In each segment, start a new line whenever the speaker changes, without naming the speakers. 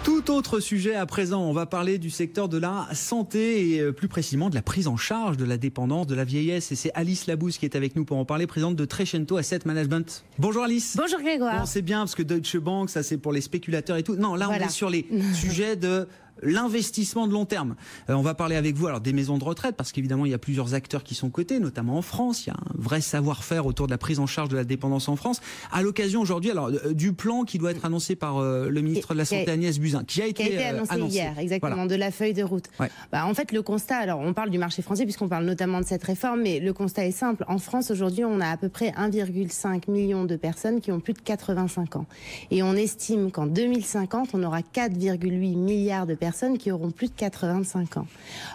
Tout autre sujet à présent, on va parler du secteur de la santé et plus précisément de la prise en charge de la dépendance, de la vieillesse. Et c'est Alice Labousse qui est avec nous pour en parler, présidente de Trecento Asset Management. Bonjour Alice.
Bonjour Grégoire.
Bon, c'est bien parce que Deutsche Bank, ça c'est pour les spéculateurs et tout. Non, là on est sur les sujets de l'investissement de long terme. On va parler avec vous alors des maisons de retraite parce qu'évidemment il y a plusieurs acteurs qui sont cotés, notamment en France. Il y a un vrai savoir-faire autour de la prise en charge de la dépendance en France. À l'occasion aujourd'hui alors du plan qui doit être annoncé par le ministre de la Santé Agnès Buzyn, qui a été annoncé
hier, exactement, voilà. De la feuille de route. Ouais. En fait, le constat, alors on parle du marché français puisqu'on parle notamment de cette réforme, mais le constat est simple. En France aujourd'hui, on a à peu près 1,5 million de personnes qui ont plus de 85 ans, et on estime qu'en 2050, on aura 4,8 milliards de personnes qui auront plus de 85 ans.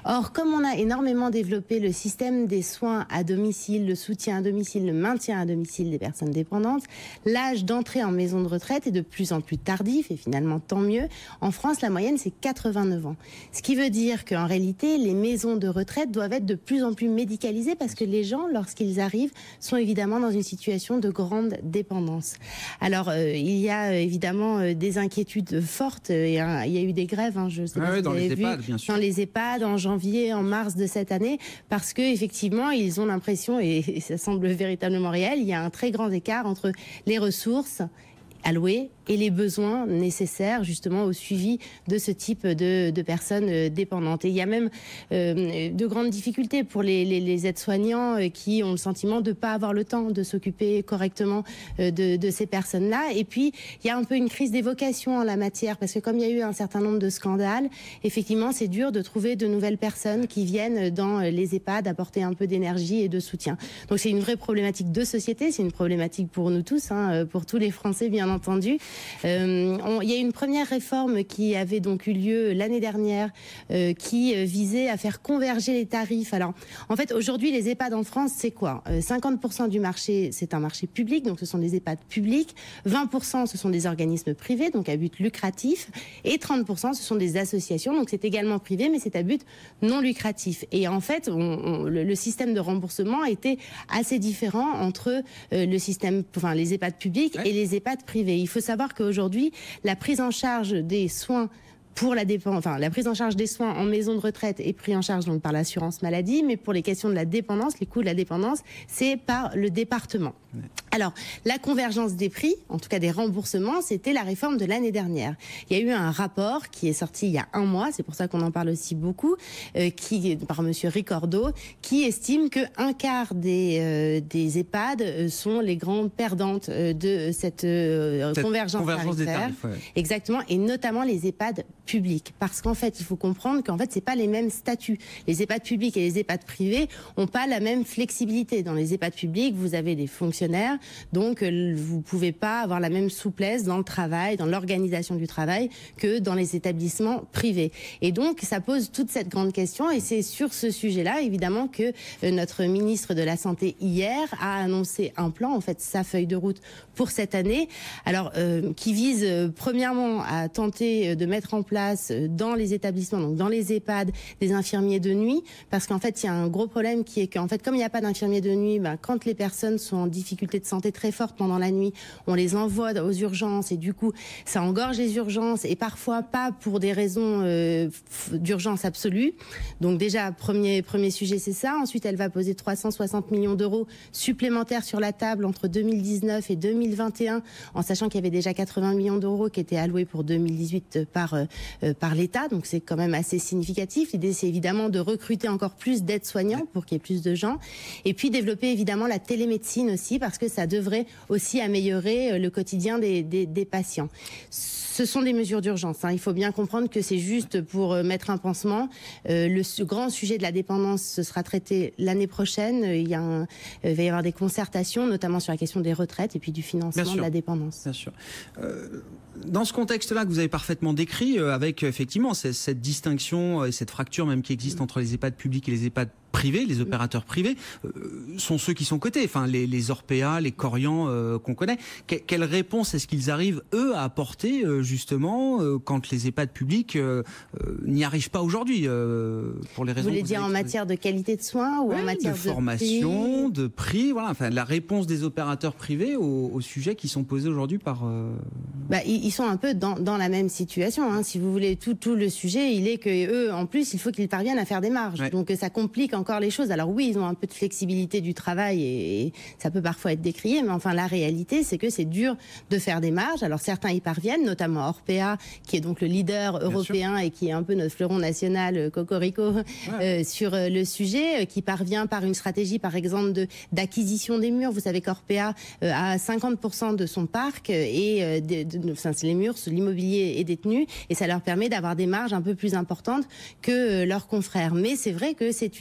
Or, comme on a énormément développé le système des soins à domicile, le soutien à domicile, le maintien à domicile des personnes dépendantes, l'âge d'entrée en maison de retraite est de plus en plus tardif, et finalement tant mieux. En France, la moyenne, c'est 89 ans. Ce qui veut dire qu'en réalité, les maisons de retraite doivent être de plus en plus médicalisées parce que les gens, lorsqu'ils arrivent, sont évidemment dans une situation de grande dépendance. Alors, il y a évidemment des inquiétudes fortes. Il y a eu des grèves, je sais pas si
dans
vous avez
les
vu,
EHPAD, bien sûr.
dans les EHPAD en janvier, en mars de cette année, parce que effectivement, ils ont l'impression, et ça semble véritablement réel, il y a un très grand écart entre les ressources alloués et les besoins nécessaires justement au suivi de ce type de personnes dépendantes. Et il y a même de grandes difficultés pour les aides-soignants qui ont le sentiment de ne pas avoir le temps de s'occuper correctement de ces personnes-là. Et puis, il y a un peu une crise des vocations en la matière, parce que comme il y a eu un certain nombre de scandales, effectivement, c'est dur de trouver de nouvelles personnes qui viennent dans les EHPAD apporter un peu d'énergie et de soutien. Donc c'est une vraie problématique de société, c'est une problématique pour nous tous, pour tous les Français, bien entendu. Il y a une première réforme qui avait donc eu lieu l'année dernière qui visait à faire converger les tarifs. Alors, en fait, aujourd'hui, les EHPAD en France, c'est quoi ? 50% du marché, c'est un marché public, donc ce sont des EHPAD publics. 20%, ce sont des organismes privés, donc à but lucratif. Et 30%, ce sont des associations, donc c'est également privé, mais c'est à but non lucratif. Et en fait, le système de remboursement était assez différent entre le système, enfin, les EHPAD publics et les EHPAD privés. Il faut savoir qu'aujourd'hui, la prise en charge des soins pour la prise en charge des soins en maison de retraite est prise en charge donc par l'assurance maladie, mais pour les questions de la dépendance, les coûts de la dépendance, c'est par le département. Alors, la convergence des prix, en tout cas des remboursements, c'était la réforme de l'année dernière. Il y a eu un rapport qui est sorti il y a un mois, c'est pour ça qu'on en parle aussi beaucoup, par monsieur Ricordo, qui estime que un quart des EHPAD sont les grandes perdantes de cette convergence tarifaire. Des tarifs, ouais. Exactement, et notamment les EHPAD publics. Parce qu'en fait, il faut comprendre qu'en fait, c'est pas les mêmes statuts. Les EHPAD publics et les EHPAD privés ont pas la même flexibilité. Dans les EHPAD publics, vous avez des fonctionnaires, donc vous pouvez pas avoir la même souplesse dans le travail, dans l'organisation du travail que dans les établissements privés. Et donc, ça pose toute cette grande question, et c'est sur ce sujet-là, évidemment, que notre ministre de la Santé, hier, a annoncé un plan, en fait, sa feuille de route pour cette année, alors qui vise, premièrement, à tenter de mettre en place dans les établissements, donc dans les EHPAD, des infirmiers de nuit, parce qu'en fait, il y a un gros problème qui est qu'en fait, comme il n'y a pas d'infirmiers de nuit, quand les personnes sont en difficulté de santé très forte pendant la nuit, on les envoie aux urgences, et du coup, ça engorge les urgences, et parfois pas pour des raisons d'urgence absolue. Donc déjà, premier sujet, c'est ça. Ensuite, elle va poser 360 millions d'euros supplémentaires sur la table entre 2019 et 2021, en sachant qu'il y avait déjà 80 millions d'euros qui étaient alloués pour 2018 par l'État, donc c'est quand même assez significatif. L'idée, c'est évidemment de recruter encore plus d'aides-soignants pour qu'il y ait plus de gens, et puis développer évidemment la télémédecine aussi, parce que ça devrait aussi améliorer le quotidien des patients. Ce sont des mesures d'urgence. Il faut bien comprendre que c'est juste pour mettre un pansement. Le grand sujet de la dépendance, ce sera traité l'année prochaine. Il va y avoir des concertations, notamment sur la question des retraites et puis du financement de la dépendance.
Bien sûr. Dans ce contexte-là que vous avez parfaitement décrit, avec effectivement cette distinction et cette fracture même qui existe entre les EHPAD publics et les EHPAD privés, les opérateurs privés, sont ceux qui sont cotés. Enfin, les Orpea, les Corian qu'on connaît. Quelle réponse est-ce qu'ils arrivent, eux, à apporter, justement, quand les EHPAD publics n'y arrivent pas aujourd'hui, pour les raisons...
Vous voulez dire en matière de qualité de soins ou en matière de
formation, de prix, voilà, enfin, la réponse des opérateurs privés aux sujets qui sont posés aujourd'hui par...
Ils sont un peu dans la même situation, hein. Si vous voulez, tout le sujet, il est que eux, en plus, il faut qu'ils parviennent à faire des marges. Ouais. Donc ça complique encore les choses. Alors oui, ils ont un peu de flexibilité du travail et ça peut parfois être décrié, mais enfin la réalité, c'est que c'est dur de faire des marges. Alors certains y parviennent, notamment Orpea, qui est donc le leader européen et qui est un peu notre fleuron national, cocorico, sur le sujet, qui parvient par une stratégie, par exemple, d'acquisition des murs. Vous savez qu'Orpea a 50% de son parc et les murs, l'immobilier est détenu et ça leur permet d'avoir des marges un peu plus importantes que leurs confrères. Mais c'est vrai que c'est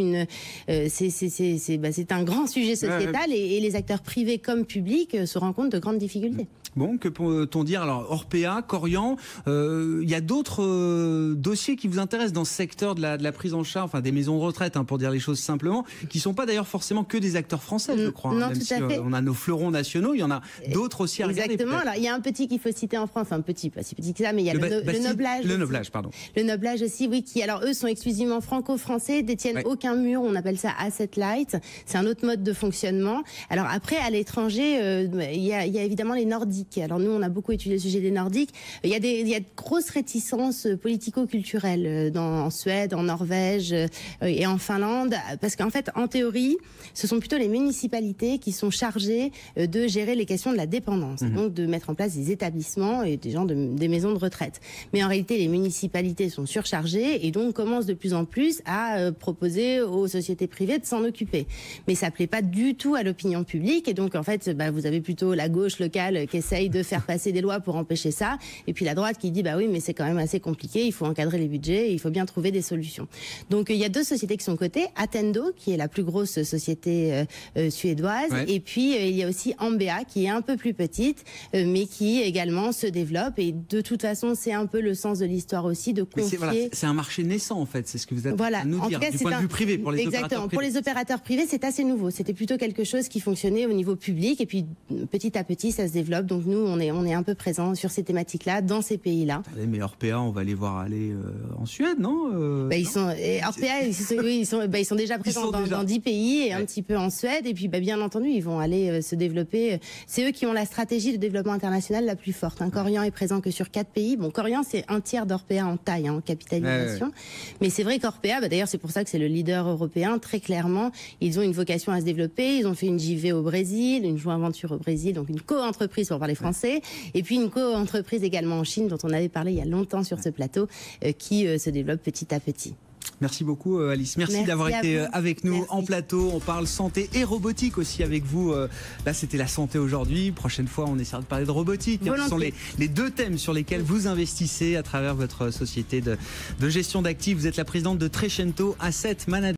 un grand sujet sociétal et les acteurs privés comme publics se rencontrent de grandes difficultés.
Bon, que peut-on dire? Alors, Orpea, Corian, il y a d'autres dossiers qui vous intéressent dans ce secteur de la prise en charge, enfin des maisons de retraite, hein, pour dire les choses simplement, qui ne sont pas d'ailleurs forcément que des acteurs français, je crois.
Non,
hein, même
tout à fait.
On a nos fleurons nationaux, il y en a d'autres aussi à regarder.
Exactement. Alors, il y a un petit qu'il faut citer en France, enfin petit, pas si petit que ça, mais il y a le Noblage.
Le Noblage, pardon.
Le Noblage aussi, oui, qui, alors eux, sont exclusivement franco-français, détiennent aucun mur, on appelle ça asset light. C'est un autre mode de fonctionnement. Alors après, à l'étranger, il y a évidemment les Nordiques. Alors nous, on a beaucoup étudié le sujet des Nordiques. Il y a de grosses réticences politico-culturelles en Suède, en Norvège et en Finlande, parce qu'en fait, en théorie, ce sont plutôt les municipalités qui sont chargées de gérer les questions de la dépendance, donc de mettre en place des établissements et des maisons de retraite. Mais en réalité, les municipalités sont surchargées et donc commencent de plus en plus à proposer aux sociétés privées de s'en occuper. Mais ça plaît pas du tout à l'opinion publique et donc en fait, vous avez plutôt la gauche locale qui essaye de faire passer des lois pour empêcher ça, et puis la droite qui dit oui, mais c'est quand même assez compliqué, il faut encadrer les budgets, il faut bien trouver des solutions. Donc il y a deux sociétés qui sont cotées, Attendo, qui est la plus grosse société suédoise, et puis il y a aussi Ambea, qui est un peu plus petite, mais qui également se développe, et de toute façon, c'est un peu le sens de l'histoire aussi, de confier...
C'est un marché naissant, en fait, c'est ce que vous êtes
à
nous dire, du point de vue privé, pour les opérateurs privés.
Pour les opérateurs privés, c'est assez nouveau. C'était plutôt quelque chose qui fonctionnait au niveau public, et puis petit à petit, ça se développe. Donc nous, on est un peu présents sur ces thématiques-là, dans ces pays-là.
Mais Orpea, on va les voir aller en Suède, non?
Orpea, ils sont déjà présents dans 10 pays et un petit peu en Suède. Et puis, bien entendu, ils vont aller se développer. C'est eux qui ont la stratégie de développement international la plus forte. Corian est présent que sur 4 pays. Bon, Corian, c'est un tiers d'Orpea en taille, en capitalisation. Mais c'est vrai qu'Orpea, d'ailleurs, c'est pour ça que c'est le leader européen. Très clairement, ils ont une vocation à se développer. Ils ont fait une JV au Brésil, une joint venture au Brésil, donc une co-entreprise pour parler français. Et puis une co-entreprise également en Chine, dont on avait parlé il y a longtemps sur ce plateau, qui se développe petit à petit.
Merci beaucoup Alice, merci d'avoir été avec nous en plateau. On parle santé et robotique aussi avec vous. Là c'était la santé aujourd'hui, prochaine fois on essaiera de parler de robotique. Ce sont les deux thèmes sur lesquels vous investissez à travers votre société de gestion d'actifs. Vous êtes la présidente de Trecento Asset Management.